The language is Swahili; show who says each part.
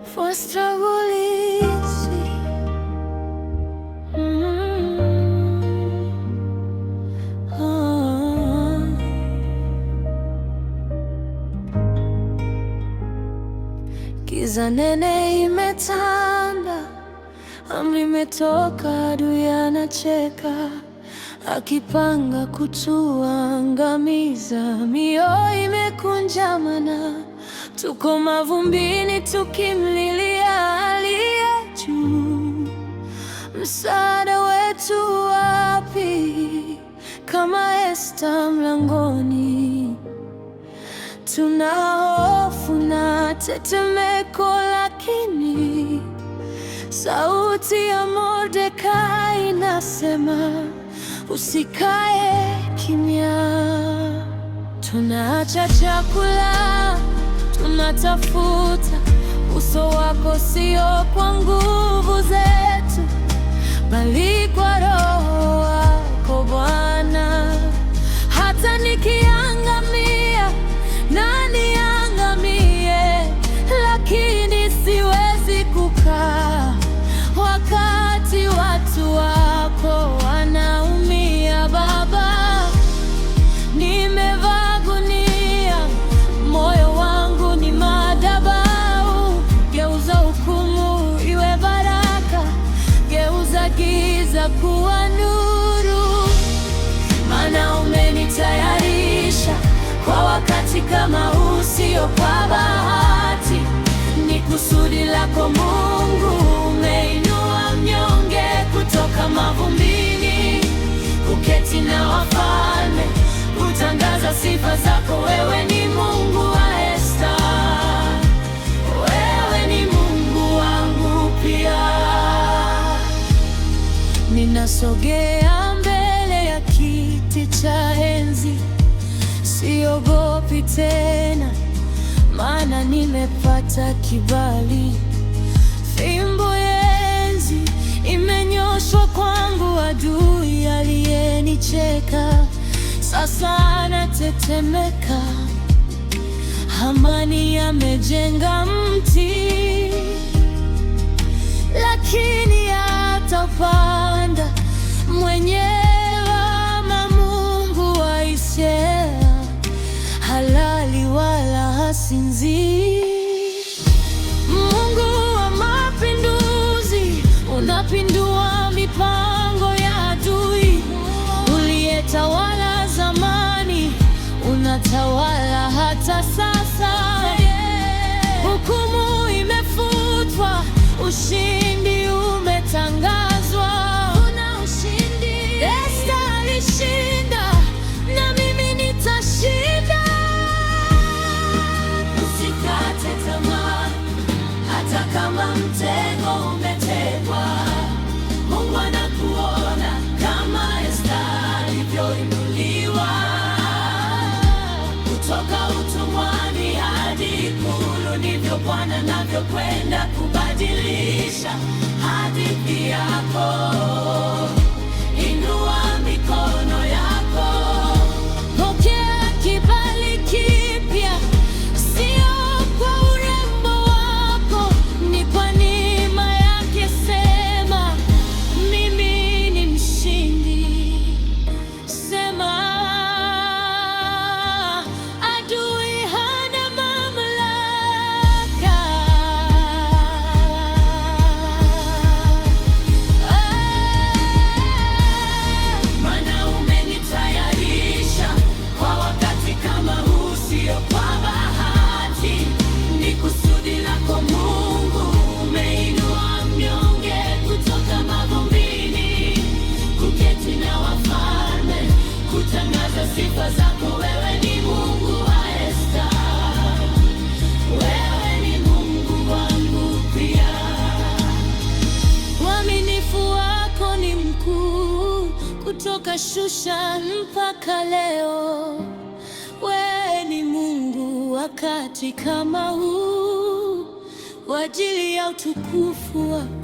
Speaker 1: for struggle easy. Giza nene imetanda, amri imetoka, adui anacheka, akipanga kutuangamiza. Mioyo imekunjamana, tuko mavumbini tukimlilia aliye juu. Msaada wetu wapi? Kama Esta mlangoni, tuna hofu na tetemeko, lakini sauti ya Mordekai inasema usikae kimya. Tunaacha chakula, tunatafuta uso wako, sio kwa nguvu zetu, bali kwa Roho wako Bwana. Hata nikiangamia na niangamie, lakini siwezi kukaa wakati watu wako wanaumia. Baba, nimevaa gunia, moyo wangu ni madhabahu. Geuza hukumu iwe baraka, geuza giza kuwa nuru, maana umenitayarisha kwa wakati kama huu, sio kwa bahati, ni kusudi lako Mungu. Umeinua mnyonge kutoka mavumbini, kuketi na wafalme, kutangaza sifa zako. Wewe ni Mungu wa Esta, wewe ni Mungu wangu pia. Ninasogea mbele ya kiti cha enzi, siogopi tena, maana nimepata kibali. Fimbo ya enzi imenyoshwa kwangu, adui aliyenicheka sasa anatetemeka. Hamani amejenga mti, lakini atapanda mwenyewe. Mungu wa Israeli halali wala hasinzii. Mungu wa mapinduzi, unapindua mipango ya adui. Uliyetawala zamani, unatawala hata sasa. Hukumu imefutwa, ushindi umetangazwa. Una ushindi. Esta alishinda, na mimi nitashinda. Usikate tamaa, hata kama mtego umetegwa. Mungu anakuona kama Esta alivyoinuliwa. Kutoka utumwani hadi ikulu, ndivyo Bwana anavyokwenda kubadilisha hadithi yako. Inua mikono yako, pokea kibali kipya, sio kwa urembo wako, ni kwa neema yake. Sema mimi ni mshindi. Sema adui hana mamlaka. Maana umenitayarisha kwa wakati kama huu, sio kwa bahati, ni kusudi lako Mungu. Umeinua mnyonge kutoka mavumbini, kuketi na wafalme, kutangaza sifa zako. Wewe ni Mungu wa Esta, wewe ni Mungu wangu pia. Uaminifu wako ni mkuu, kutoka Shushan mpaka leo. Wewe ni Mungu wakati kama huu, kwa ajili ya utukufu wako.